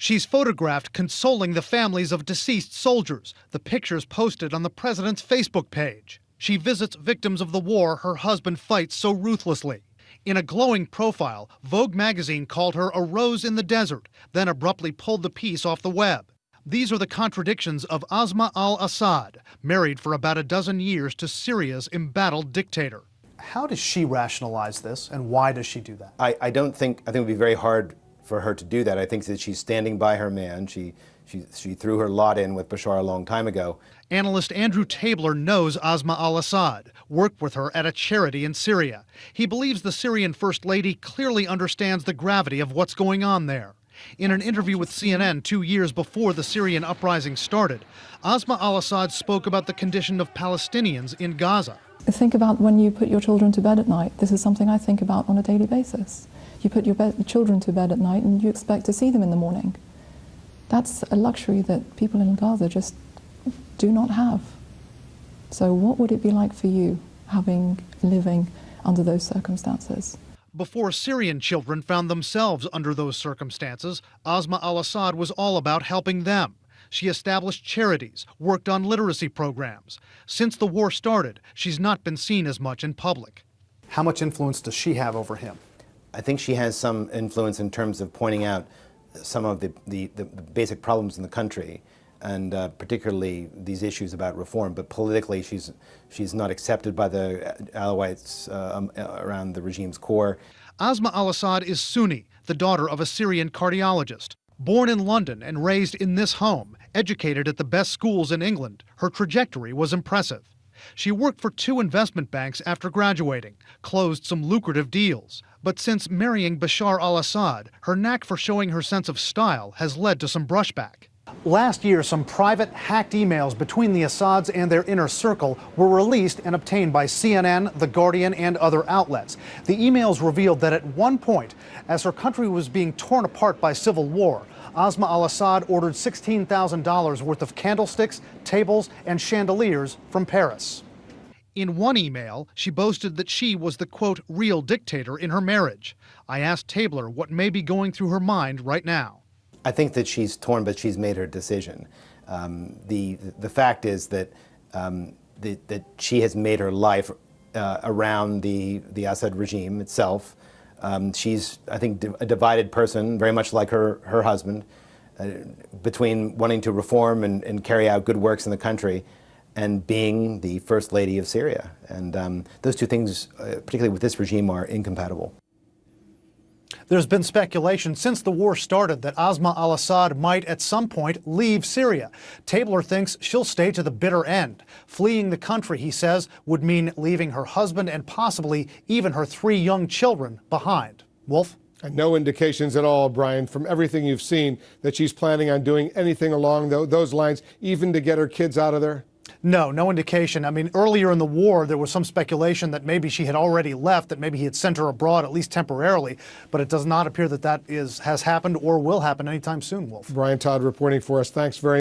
She's photographed consoling the families of deceased soldiers, the pictures posted on the president's Facebook page. She visits victims of the war her husband fights so ruthlessly. In a glowing profile, Vogue magazine called her a rose in the desert, then abruptly pulled the piece off the web. These are the contradictions of Asma Al-Assad, married for about a dozen years to Syria's embattled dictator. How does she rationalize this, and why does she do that? I think it would be very hard for her to do that. I think that she's standing by her man. She threw her lot in with Bashar a long time ago. Analyst Andrew Tabler knows Asma Al-Assad, worked with her at a charity in Syria. He believes the Syrian First Lady clearly understands the gravity of what's going on there. In an interview with CNN 2 years before the Syrian uprising started, Asma Al-Assad spoke about the condition of Palestinians in Gaza. Think about when you put your children to bed at night. This is something I think about on a daily basis. You put your children to bed at night and you expect to see them in the morning. That's a luxury that people in Gaza just do not have. So what would it be like for you living under those circumstances? Before Syrian children found themselves under those circumstances, Asma Al-Assad was all about helping them. She established charities, worked on literacy programs. Since the war started, she's not been seen as much in public. How much influence does she have over him? I think she has some influence in terms of pointing out some of the basic problems in the country, and particularly these issues about reform. But politically, she's not accepted by the Alawites around the regime's core. Asma Al-Assad is Sunni, the daughter of a Syrian cardiologist. Born in London and raised in this home, educated at the best schools in England, her trajectory was impressive. She worked for 2 investment banks after graduating, closed some lucrative deals. But since marrying Bashar al-Assad, her knack for showing her sense of style has led to some brushback. Last year, some private hacked emails between the Assads and their inner circle were released and obtained by CNN, The Guardian, and other outlets. The emails revealed that at one point, as her country was being torn apart by civil war, Asma Al-Assad ordered $16,000 worth of candlesticks, tables, and chandeliers from Paris. In one email, she boasted that she was the, quote, real dictator in her marriage. I asked Tabler what may be going through her mind right now. I think that she's torn, but she's made her decision. The fact is that that she has made her life around the Assad regime itself. She's, I think, a divided person, very much like her husband, between wanting to reform and carry out good works in the country and being the First Lady of Syria. And those two things, particularly with this regime, are incompatible. There's been speculation since the war started that Asma Al-Assad might at some point leave Syria. Tabler thinks she'll stay to the bitter end. Fleeing the country, he says, would mean leaving her husband and possibly even her 3 young children behind. Wolf? And no indications at all, Brian, from everything you've seen, that she's planning on doing anything along those lines, even to get her kids out of there? No indication. I mean, earlier in the war, there was some speculation that maybe she had already left, that maybe he had sent her abroad, at least temporarily. But it does not appear that has happened or will happen anytime soon, Wolf. Brian Todd reporting for us. Thanks very much.